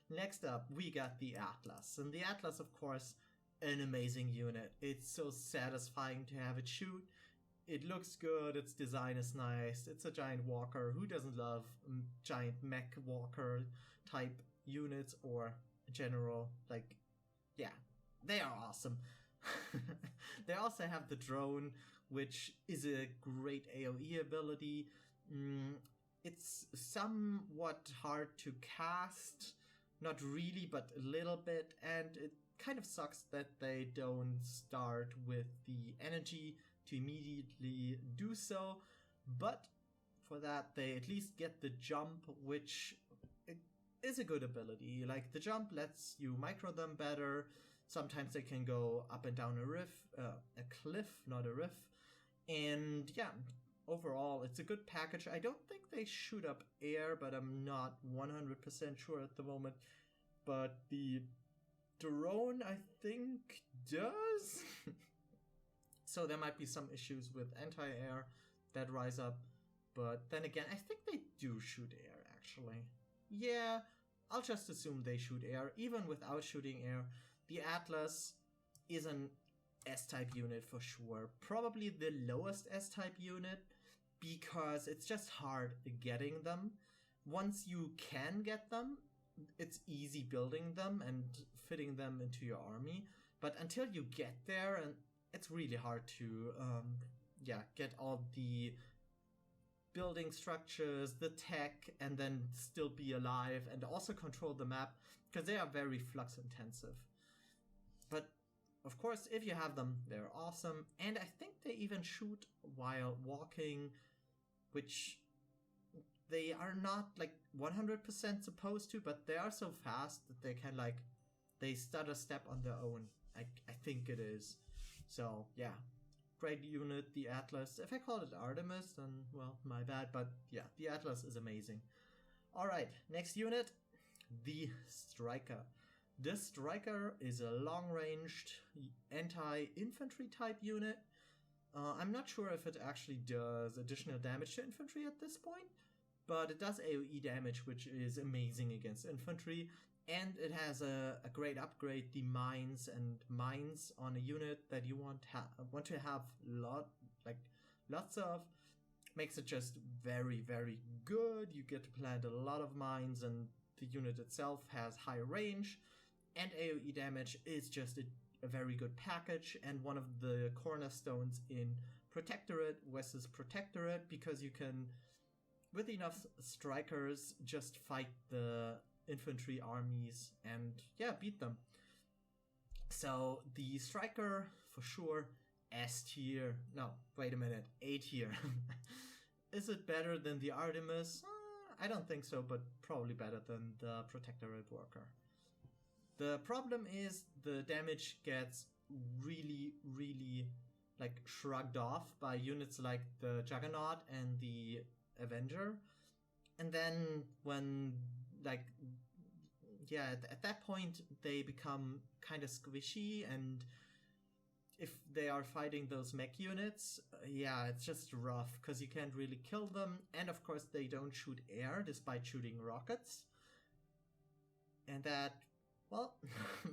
Next up, we got the Atlas. And the Atlas, of course, an amazing unit. It's so satisfying to have it shoot. It looks good, its design is nice, it's a giant walker. Who doesn't love giant mech walker type units or general, like, yeah, they are awesome. They also have the drone, which is a great AoE ability. It's somewhat hard to cast, not really, but a little bit, and it kind of sucks that they don't start with the energy to immediately do so, but for that they at least get the jump, which is a good ability. Like, the jump lets you micro them better. Sometimes they can go up and down a cliff, not a riff. And yeah, overall, it's a good package. I don't think they shoot up air, but I'm not 100% sure at the moment. But the drone, I think, does. So there might be some issues with anti-air that rise up. But then again, I think they do shoot air, actually. Yeah, I'll just assume they shoot air. Even without shooting air, the Atlas is an S-type unit for sure. Probably the lowest S-type unit, because it's just hard getting them. Once you can get them, it's easy building them and fitting them into your army. But until you get there, and it's really hard to get all the building structures, the tech, and then still be alive and also control the map, because they are very flux intensive. But of course, if you have them, they're awesome. And I think they even shoot while walking, which they are not like 100% supposed to, but they are so fast that they can, like, they stutter step on their own. I think it is. So yeah, great unit, the Atlas. If I called it Artemis, then, well, my bad. But yeah, the Atlas is amazing. Alright, next unit, the Striker. The Striker is a long-ranged anti-infantry type unit. I'm not sure if it actually does additional damage to infantry at this point, but it does AoE damage, which is amazing against infantry. And it has a great upgrade, the mines, and mines on a unit that you want to have lots of. Makes it just very, very good. You get to plant a lot of mines, and the unit itself has high range, and AoE damage is just a very good package, and one of the cornerstones in Protectorate versus Protectorate, because you can, with enough strikers, just fight the infantry armies and yeah, beat them. So the Striker, for sure, S tier. No, wait a minute, A tier. Is it better than the Artemis? I don't think so, but probably better than the Protectorate Worker. The problem is the damage gets really, really, like, shrugged off by units like the Juggernaut and the Avenger. And then when, like, yeah, at that point they become kind of squishy, and if they are fighting those mech units, yeah, it's just rough, because you can't really kill them, and of course they don't shoot air despite shooting rockets. And that, well,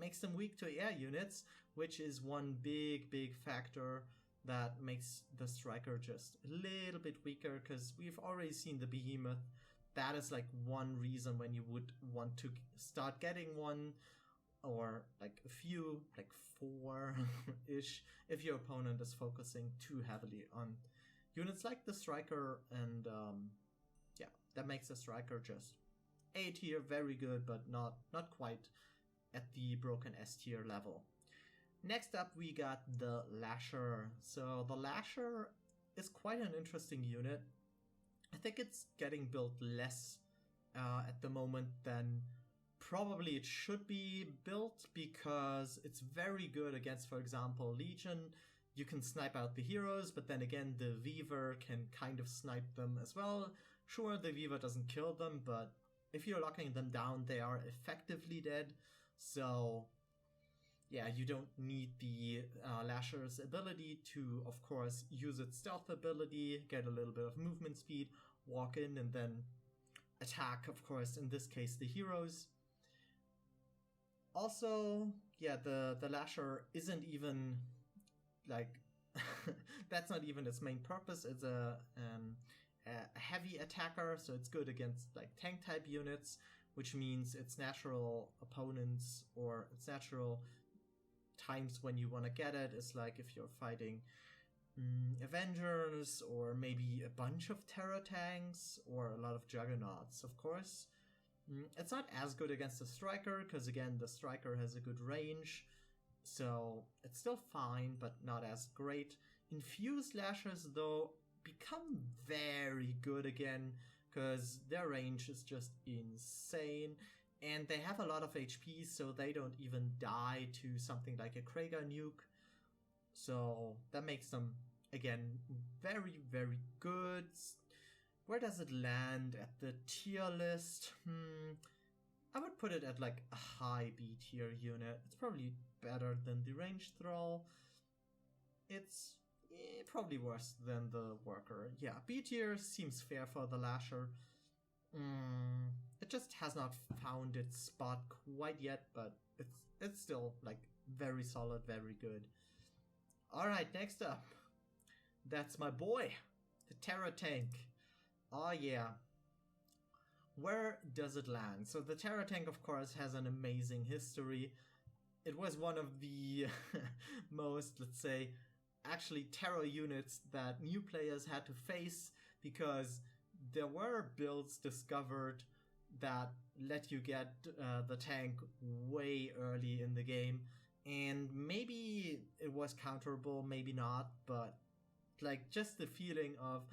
makes them weak to air units, which is one big, big factor that makes the Striker just a little bit weaker, because we've already seen the Behemoth. That is like one reason when you would want to start getting one, or like a few, like 4-ish, if your opponent is focusing too heavily on units like the Striker. And yeah, that makes the Striker just A tier, very good, but not quite at the broken S tier level. Next up, we got the Lasher. So the Lasher is quite an interesting unit. I think it's getting built less at the moment than probably it should be built, because it's very good against, for example, Legion. You can snipe out the heroes, but then again, the Weaver can kind of snipe them as well. Sure, the Weaver doesn't kill them, but if you're locking them down, they are effectively dead. So yeah, you don't need the Lasher's ability to, of course, use its stealth ability, get a little bit of movement speed, walk in, and then attack, of course, in this case, the heroes. Also, yeah, the lasher isn't even like that's not even its main purpose. It's a heavy attacker, so it's good against like tank type units, which means its natural opponents or its natural times when you want to get it is like if you're fighting Avengers or maybe a bunch of Terror tanks or a lot of Juggernauts, of course. It's not as good against the Striker because again the Striker has a good range, so it's still fine but not as great. Infused Lashers though become very good again because their range is just insane and they have a lot of HP, so they don't even die to something like a Krager nuke. So that makes them, again, very, very good. Where does it land at the tier list? I would put it at like a high B tier unit. It's probably better than the ranged thrall. It's probably worse than the worker. Yeah, B tier seems fair for the lasher. It just has not found its spot quite yet, but it's still like very solid, very good. Alright, next up. That's my boy, the Terror tank. Oh yeah. Where does it land? So the Terror tank, of course, has an amazing history. It was one of the most, let's say, actually terror units that new players had to face because there were builds discovered that let you get the tank way early in the game. And maybe it was counterable, maybe not, but like just the feeling of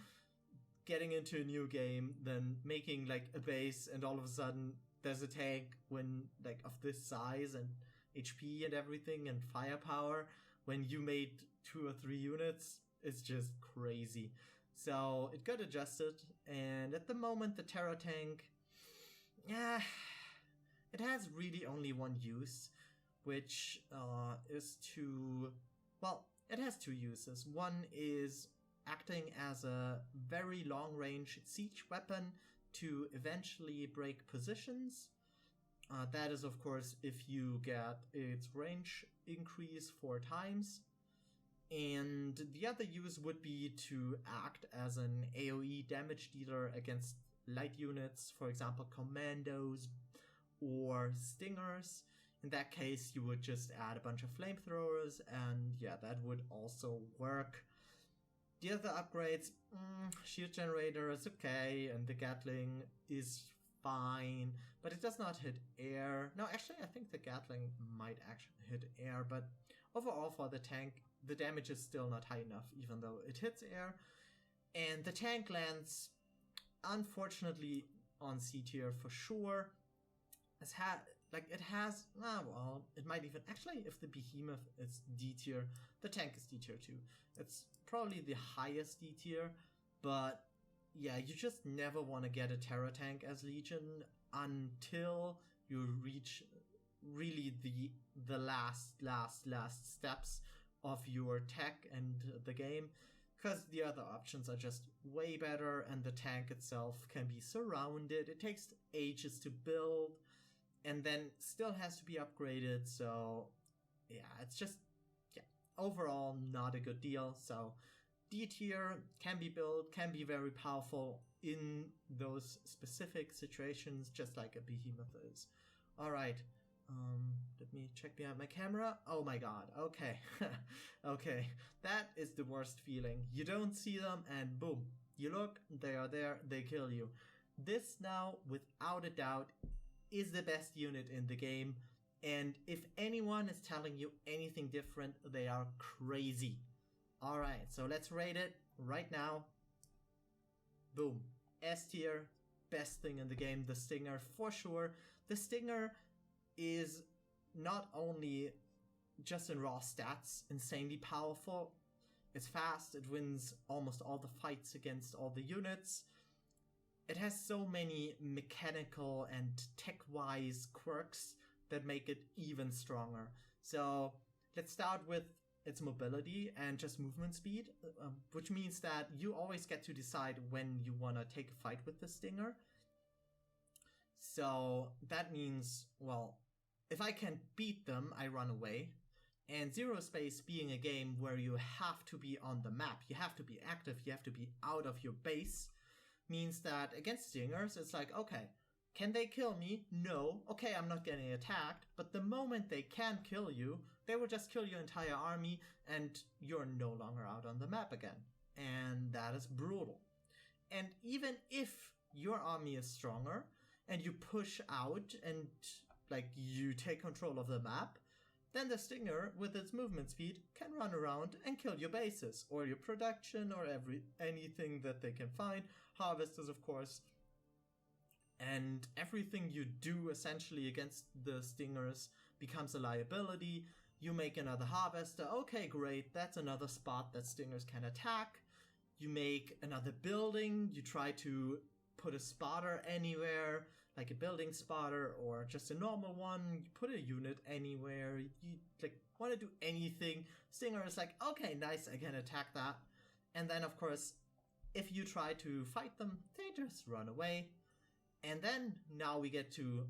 getting into a new game, then making like a base and all of a sudden there's a tank when like of this size and HP and everything and firepower when you made 2 or 3 units, it's just crazy. So it got adjusted, and at the moment the Terror tank, it has really only one use, which is to, well, it has 2 uses. One is acting as a very long range siege weapon to eventually break positions. That is, of course, if you get its range increase 4 times. And the other use would be to act as an AoE damage dealer against light units, for example, commandos or stingers. In that case, you would just add a bunch of flamethrowers, and yeah, that would also work. The other upgrades, shield generator is okay, and the Gatling is fine, but it does not hit air. No, actually, I think the Gatling might actually hit air, but overall for the tank, the damage is still not high enough, even though it hits air. And the tank lands, unfortunately, on C tier for sure. It might even, actually, if the Behemoth is D tier, the tank is D tier too. It's probably the highest D tier, but yeah, you just never want to get a Terror tank as Legion until you reach really the last steps of your tech and the game, because the other options are just way better, and the tank itself can be surrounded. It takes ages to build, and then still has to be upgraded, so yeah, it's just, yeah, overall not a good deal. So D tier can be built, can be very powerful in those specific situations, just like a Behemoth is. Alright, let me check behind my camera. Oh my god, okay. Okay, that is the worst feeling. You don't see them and boom, you look, they are there, they kill you. This now, without a doubt, is the best unit in the game, and if anyone is telling you anything different, they are crazy. Alright, so let's rate it right now. Boom. S tier, best thing in the game, the Stinger for sure. The Stinger is not only just in raw stats insanely powerful, it's fast, it wins almost all the fights against all the units. It has so many mechanical and tech-wise quirks that make it even stronger. So let's start with its mobility and just movement speed, which means that you always get to decide when you want to take a fight with the Stinger. So that means, well, if I can't beat them, I run away. And Zero Space being a game where you have to be on the map, you have to be active, you have to be out of your base, means that against Stingers, it's like, okay, can they kill me? No. Okay, I'm not getting attacked, but the moment they can kill you, they will just kill your entire army and you're no longer out on the map again. And that is brutal. And even if your army is stronger and you push out and like you take control of the map, then the Stinger, with its movement speed, can run around and kill your bases, or your production, or anything that they can find. Harvesters, of course. And everything you do, essentially, against the Stingers becomes a liability. You make another Harvester. Okay, great. That's another spot that Stingers can attack. You make another building. You try to put a spotter anywhere, like a building spotter or just a normal one. You put a unit anywhere. You like want to do anything. Stinger is like, okay, nice, I can attack that. And then, of course, if you try to fight them, they just run away. And then now we get to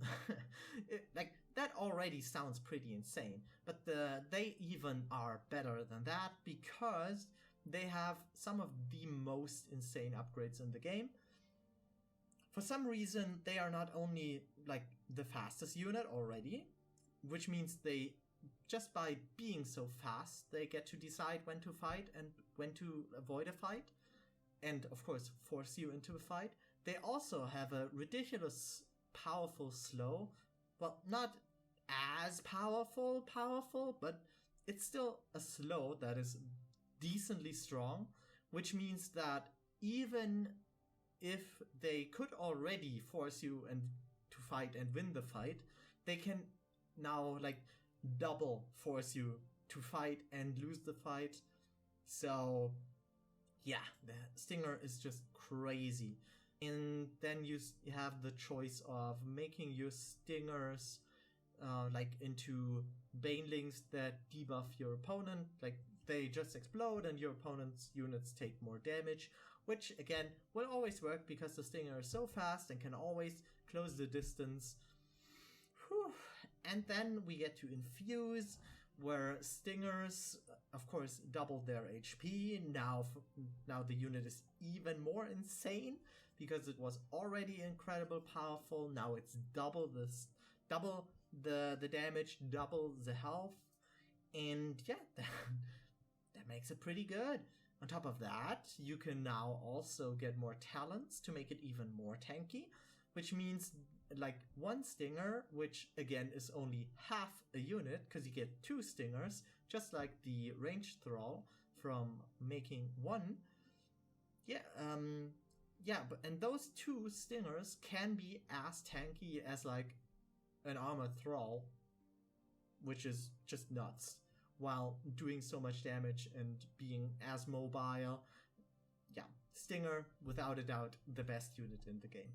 like that already sounds pretty insane, but they even are better than that because they have some of the most insane upgrades in the game. For some reason, they are not only like the fastest unit already, which means they, just by being so fast, they get to decide when to fight and when to avoid a fight, and of course force you into a fight. They also have a ridiculous powerful slow. Well, not as powerful, but it's still a slow that is decently strong, which means that even if they could already force you and to fight and win the fight, they can now like double force you to fight and lose the fight. So yeah, the Stinger is just crazy. And then you have the choice of making your Stingers like into Banelings that debuff your opponent. Like they just explode and your opponent's units take more damage, which again will always work because the Stinger is so fast and can always close the distance. Whew. And then we get to Infuse, where Stingers, of course, double their HP. Now the unit is even more insane because it was already incredibly powerful. Now it's double the damage, double the health, and yeah, that makes it pretty good. On top of that, you can now also get more talents to make it even more tanky, which means like one Stinger, which again is only half a unit because you get two Stingers, just like the ranged Thrall from making one. And those two Stingers can be as tanky as like an armored Thrall, which is just nuts, while doing so much damage and being as mobile. Yeah, Stinger, without a doubt, the best unit in the game.